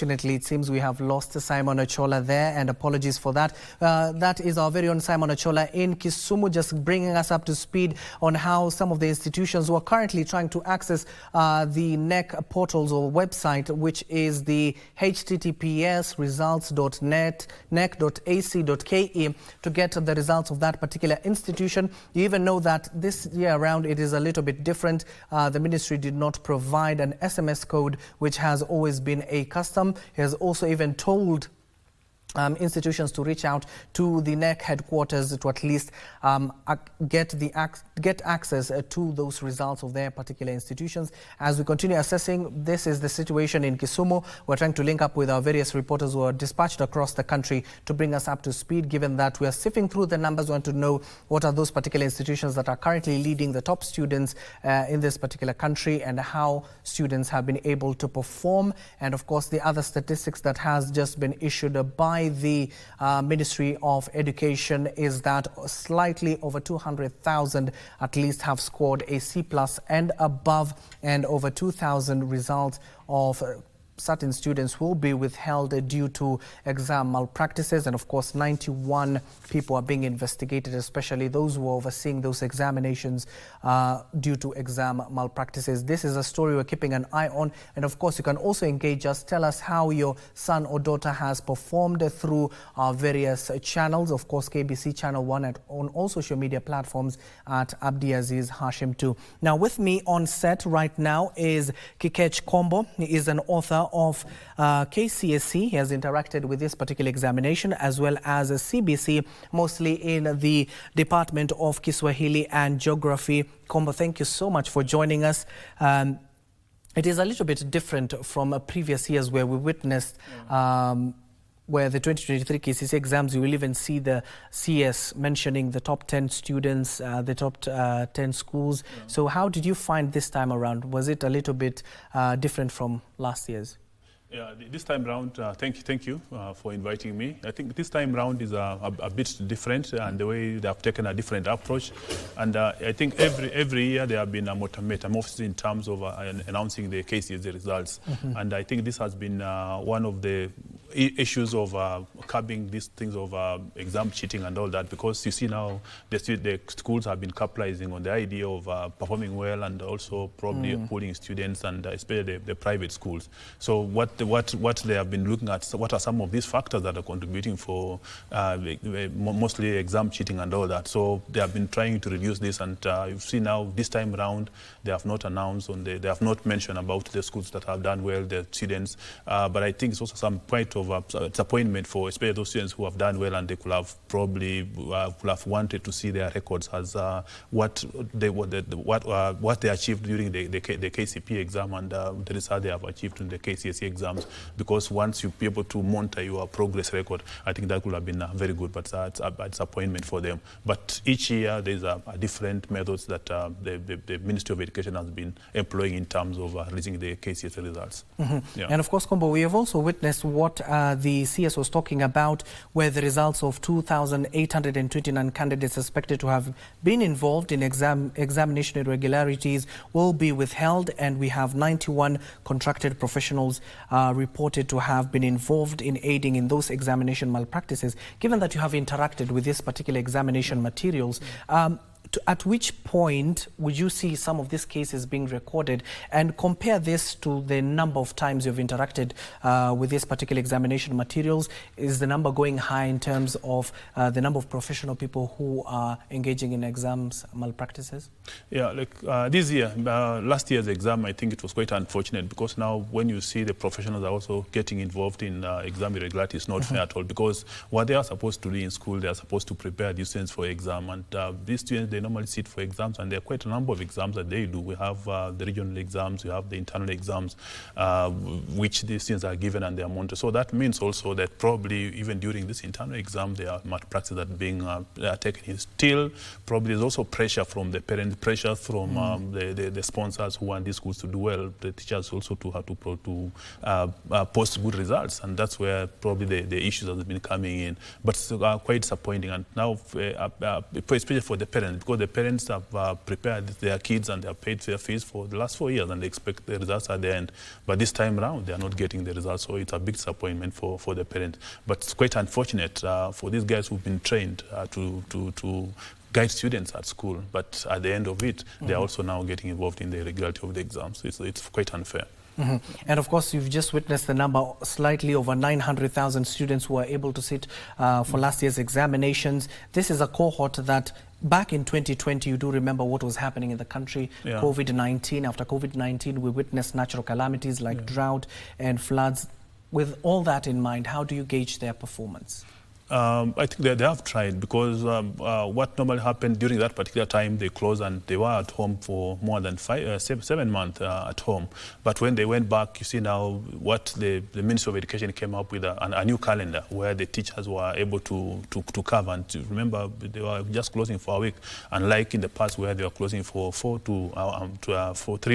Unfortunately, it seems we have lost Simon Ochola there, and apologies for that. That is our very own Simon Ochola in Kisumu, just bringing us up to speed on how some of the institutions who are currently trying to access the NEC portals or website, which is the https://results.nec.ac.ke, to get the results of that particular institution. You even know that this year around it is a little bit different. The ministry did not provide an SMS code, which has always been a custom. He has also even told institutions to reach out to the NEC headquarters to at least get access to those results of their particular institutions. As we continue assessing, this is the situation in Kisumu. We're trying to link up with our various reporters who are dispatched across the country to bring us up to speed, given that we are sifting through the numbers. We want to know what are those particular institutions that are currently leading the top students in this particular country, and how students have been able to perform. And of course, the other statistics that has just been issued by the Ministry of Education is that slightly over 200,000 at least have scored a C+ and above, and over 2,000 results of certain students will be withheld due to exam malpractices. And of course, 91 people are being investigated, especially those who are overseeing those examinations due to exam malpractices. This is a story we're keeping an eye on. And of course, you can also engage us. Tell us how your son or daughter has performed through our various channels. Of course, KBC Channel 1 on all social media platforms at Abdiaziz Hashim 2. Now, with me on set right now is Kikech Kombo. He is an author of KCSE. He has interacted with this particular examination, as well as a CBC, mostly in the Department of Kiswahili and Geography. Kombo, thank you so much for joining us. It is a little bit different from previous years where we witnessed where the 2023 KCSE exams, you will even see the CS mentioning the top 10 students, the top 10 schools. Yeah. So how did you find this time around? Was it a little bit different from last year's? Yeah, this time round, thank you for inviting me. I think this time round is a bit different, and the way they have taken a different approach. And I think every year there have been a metamorphosis in terms of announcing the KCSE results. Mm-hmm. And I think this has been one of the issues of curbing these things of exam cheating and all that, because you see now the schools have been capitalizing on the idea of performing well, and also probably pulling students, and especially the private schools. So what they have been looking at, what are some of these factors that are contributing for mostly exam cheating and all that. So they have been trying to reduce this, and you see now this time around they have not announced they have not mentioned about the schools that have done well, the students. But I think it's also some point of disappointment for especially those students who have done well, and they could have probably wanted to see their records as what they achieved during the KCPE exam, and the result they have achieved in the KCSE exams. Because once you be able to monitor your progress record, I think that could have been very good, but it's a disappointment for them. But each year there's a different methods that the Ministry of Education has been employing in terms of releasing the KCSE results. Mm-hmm. Yeah. And of course, Kombo, we have also witnessed what the CS was talking about, where the results of 2,829 candidates suspected to have been involved in examination irregularities will be withheld, and we have 91 contracted professionals reported to have been involved in aiding in those examination malpractices. Given that you have interacted with this particular examination materials, at which point would you see some of these cases being recorded, and compare this to the number of times you've interacted with this particular examination materials? Is the number going high in terms of the number of professional people who are engaging in exams malpractices? Yeah, like this year, last year's exam, I think it was quite unfortunate, because now when you see the professionals are also getting involved in exam irregularities, it's not fair at all, because what they are supposed to do in school, they are supposed to prepare these students for exam, and these students, they normally sit for exams, and there are quite a number of exams that they do. We have the regional exams, we have the internal exams, which these students are given and they are monitored. So that means also that probably even during this internal exam, there are malpractices that are being taken in. Still, probably there's also pressure from the parents, pressure from the sponsors who want these schools to do well, the teachers also to have to post good results, and that's where probably the issues have been coming in. But it's quite disappointing, and now especially for the parents, because because the parents have prepared their kids and they have paid their fees for the last 4 years and they expect the results at the end. But this time around, they are not getting the results, so it's a big disappointment for the parents. But it's quite unfortunate for these guys who've been trained to guide students at school, but at the end of it, they're also now getting involved in the irregularity of the exams. It's quite unfair. And of course, you've just witnessed the number, slightly over 900,000 students who were able to sit for last year's examinations. This is a cohort that back in 2020, you do remember what was happening in the country, COVID-19. After COVID-19, we witnessed natural calamities like drought and floods. With all that in mind, how do you gauge their performance? I think they have tried, because what normally happened during that particular time, they closed and they were at home for more than 7 months at home. But when they went back, you see now what the Ministry of Education came up with a new calendar where the teachers were able to cover. And to remember, they were just closing for a week, unlike in the past where they were closing for 3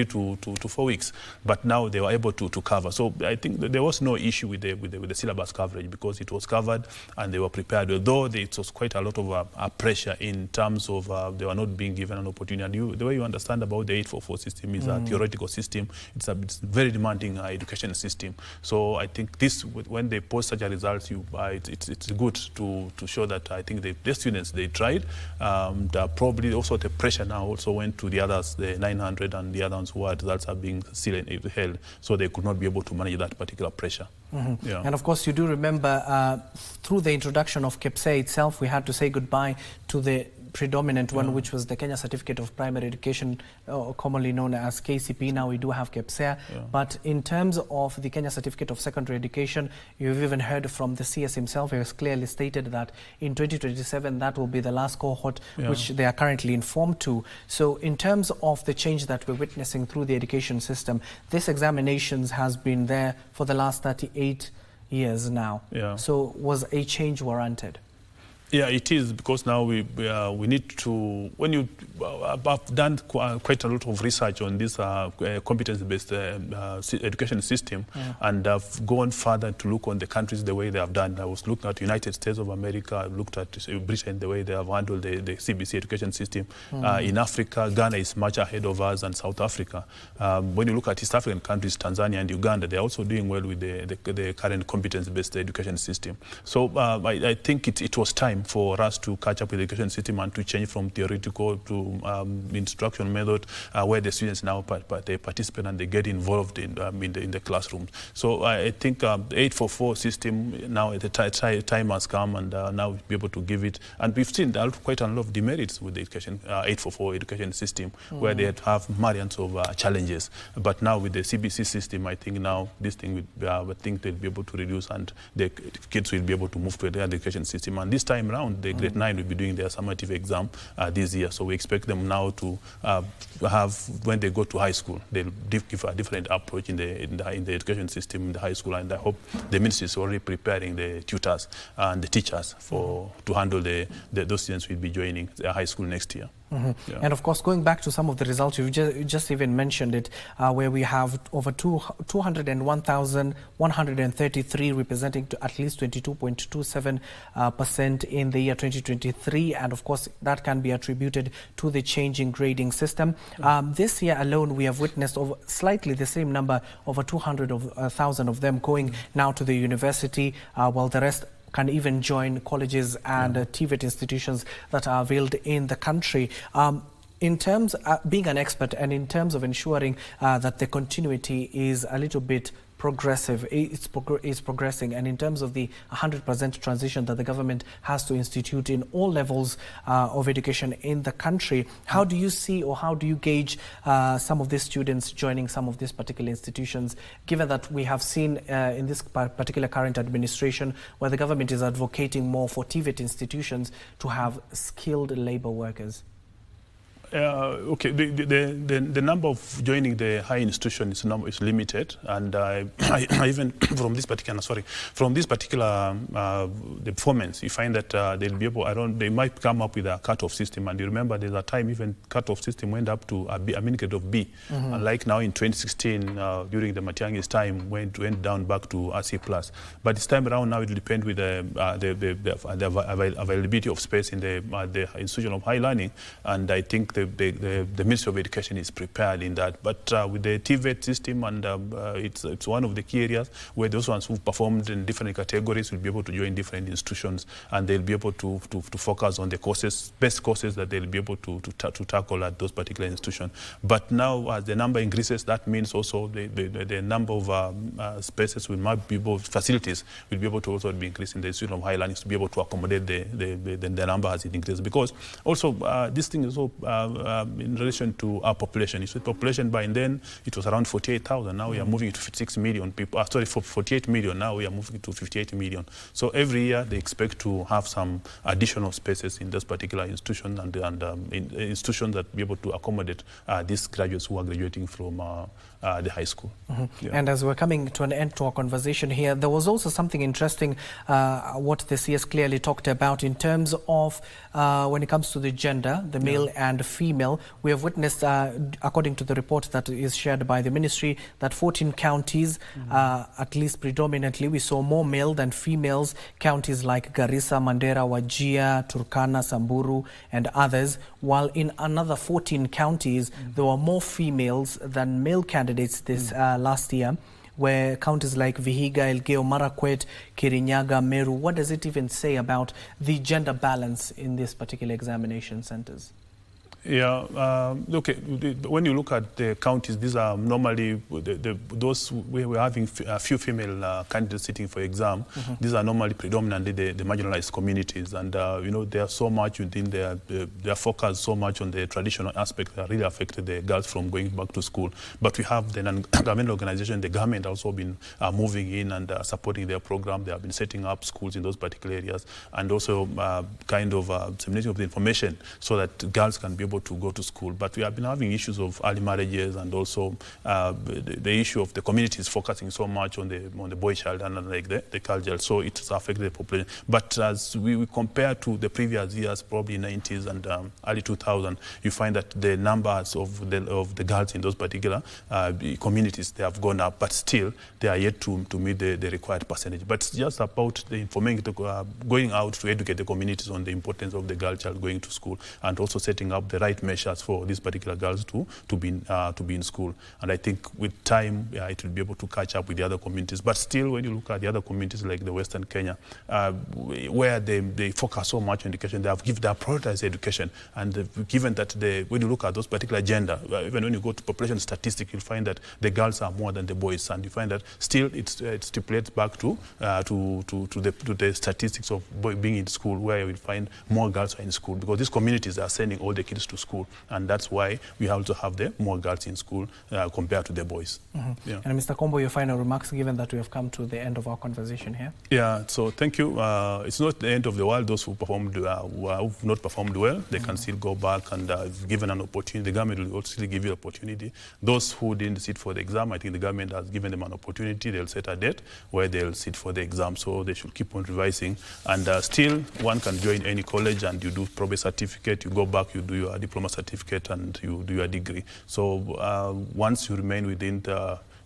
to 4 weeks. But now they were able to cover. So I think there was no issue with the syllabus coverage, because it was covered and they were prepared, although it was quite a lot of pressure in terms of they were not being given an opportunity. And the way you understand about the 844 system is a theoretical system. It's a very demanding education system. So I think this, when they post such a results, it's good to show that I think the students, they tried. Probably also the pressure now also went to the others, the 900 and the other ones who results are being still held, so they could not be able to manage that particular pressure. And of course, you do remember through the introduction of KCSE itself, we had to say goodbye to the predominant one, which was the Kenya Certificate of Primary Education, commonly known as KCP. Now we do have KCSE. But in terms of the Kenya Certificate of Secondary Education, you've even heard from the CS himself. He has clearly stated that in 2027, that will be the last cohort, which they are currently informed to. So in terms of the change that we're witnessing through the education system, this examinations has been there for the last 38 years now. So was a change warranted? Yeah, it is, because now we need to, when you have done quite a lot of research on this competence-based education system, and have gone further to look on the countries the way they have done. I was looking at United States of America, I looked at Britain, the way they have handled the CBC education system. In Africa, Ghana is much ahead of us, and South Africa. When you look at East African countries, Tanzania and Uganda, they're also doing well with the current competence-based education system. So I think it was time for us to catch up with the education system and to change from theoretical to instruction method, where the students now they participate and they get involved in the classrooms. So I think the 844 system now, the time has come, and now we'll be able to give it. And we've seen quite a lot of demerits with the education 844 education system, where they have myriads of challenges. But now with the CBC system, I think now this thing I think they'll be able to reduce, and the kids will be able to move to the education system. And this time around, the grade 9 will be doing their summative exam this year. So we expect them now to have, when they go to high school, they'll give a different approach in the education system in the high school. And I hope the ministry is already preparing the tutors and the teachers to handle those students who will be joining high school next year. And of course, going back to some of the results, you just even mentioned it, where we have over 201,133 representing to at least 22.27% in the year 2023. And of course, that can be attributed to the changing grading system. This year alone, we have witnessed over slightly the same number, over 200,000 of them going now to the university, while the rest can even join colleges and TVET institutions that are availed in the country. In terms of being an expert and in terms of ensuring that the continuity is a little bit progressive, it's progressing, and in terms of the 100% transition that the government has to institute in all levels of education in the country, how do you see, or how do you gauge some of these students joining some of these particular institutions, given that we have seen in this particular current administration where the government is advocating more for TVET institutions to have skilled labor workers? Okay, the number of joining the high institution is limited, and even from this particular the performance, you find that they'll be able. They might come up with a cut-off system, and you remember there's a time even cut-off system went up to a mean grade of B, unlike now in 2016 during the Matiang'i's time went down back to a C+. But this time around now it will depend with the availability of space in the institution of high learning, and I think the Ministry of Education is prepared in that. But with the TVET system, and it's one of the key areas where those ones who've performed in different categories will be able to join different institutions, and they'll be able to focus on the best courses that they'll be able to tackle at those particular institutions. But now as the number increases, that means also the number of spaces facilities will be able to also be increased in the institution of high learning to be able to accommodate the number as it increases. Because also this thing is also in relation to our population. You see, population by then it was around 48,000. Now we are moving to 56 million people. Sorry, for 48 million. Now we are moving to 58 million. So every year they expect to have some additional spaces in this particular institution, and in institutions that be able to accommodate these graduates who are graduating from the high school. Yeah. And as we're coming to an end to our conversation here, there was also something interesting what the CS clearly talked about in terms of when it comes to the gender, the male and female. We have witnessed, according to the report that is shared by the ministry, that 14 counties, at least predominantly, we saw more male than females. Counties like Garissa, Mandera, Wajir, Turkana, Samburu, and others. While in another 14 counties, there were more females than male candidates this last year, where counties like Vihiga, Elgeyo Marakwet, Kirinyaga, Meru. What does it even say about the gender balance in these particular examination centers? Yeah, okay. When you look at the counties, these are normally those where we're having a few female candidates sitting for exam. These are normally predominantly the marginalized communities, and you know, they are so much within their focus so much on the traditional aspect that really affected the girls from going back to school. But we have the non-governmental organization, the government also been moving in and supporting their program. They have been setting up schools in those particular areas, and also kind of dissemination of the information so that girls can be able to go to school. But we have been having issues of early marriages, and also the issue of the communities focusing so much on the boy child and like the culture. So it's affected the population. But as we compare to the previous years, probably 90s and early 2000, you find that the numbers of the girls in those particular communities, they have gone up, but still they are yet to meet the required percentage. But it's just about the information, going out to educate the communities on the importance of the girl child going to school, and also setting up the right measures for these particular girls to be in school. And I think with time, it will be able to catch up with the other communities. But still, when you look at the other communities like the Western Kenya, where they focus so much on education, they prioritize education. And given that when you look at those particular gender, even when you go to population statistics, you'll find that the girls are more than the boys, and you find that still it stipulates back to the statistics of being in school, where you will find more girls are in school, because these communities are sending all the kids to school, and that's why we also have more girls in school compared to the boys. Yeah. And Mr. Kombo, your final remarks, given that we have come to the end of our conversation here. Yeah, so thank you. It's not the end of the world. Those who have not performed well, they can still go back, and given an opportunity, the government will also still give you an opportunity. Those who didn't sit for the exam, I think the government has given them an opportunity. They'll set a date where they'll sit for the exam, so they should keep on revising. And still, one can join any college, and you do probably certificate, you go back, you do your diploma certificate, and you do your degree. So once you remain within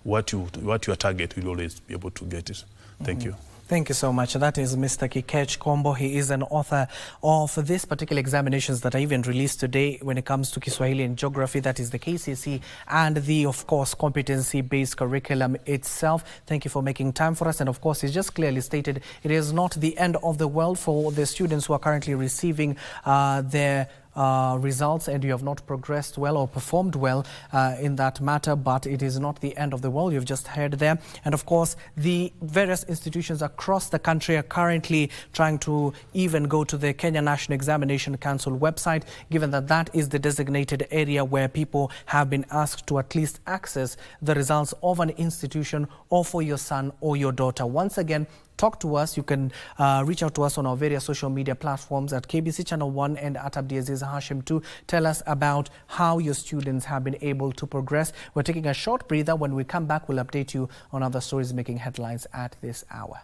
what your target, will always be able to get it. Thank you. Thank you so much. That is Mr. Kikech Kombo. He is an author of this particular examinations that are even released today when it comes to Kiswahili and Geography. That is the KCSE and the, of course, competency-based curriculum itself. Thank you for making time for us. And of course, it's just clearly stated it is not the end of the world for the students who are currently receiving their results, and you have not progressed well or performed well in that matter, but it is not the end of the world. You've just heard there. And of course, the various institutions across the country are currently trying to even go to the Kenya National Examination Council website, given that that is the designated area where people have been asked to at least access the results of an institution or for your son or your daughter. Once again, talk to us. You can reach out to us on our various social media platforms at KBC Channel 1 and at Abdiaziz Hashim 2. Tell us about how your students have been able to progress. We're taking a short breather. When we come back, we'll update you on other stories making headlines at this hour.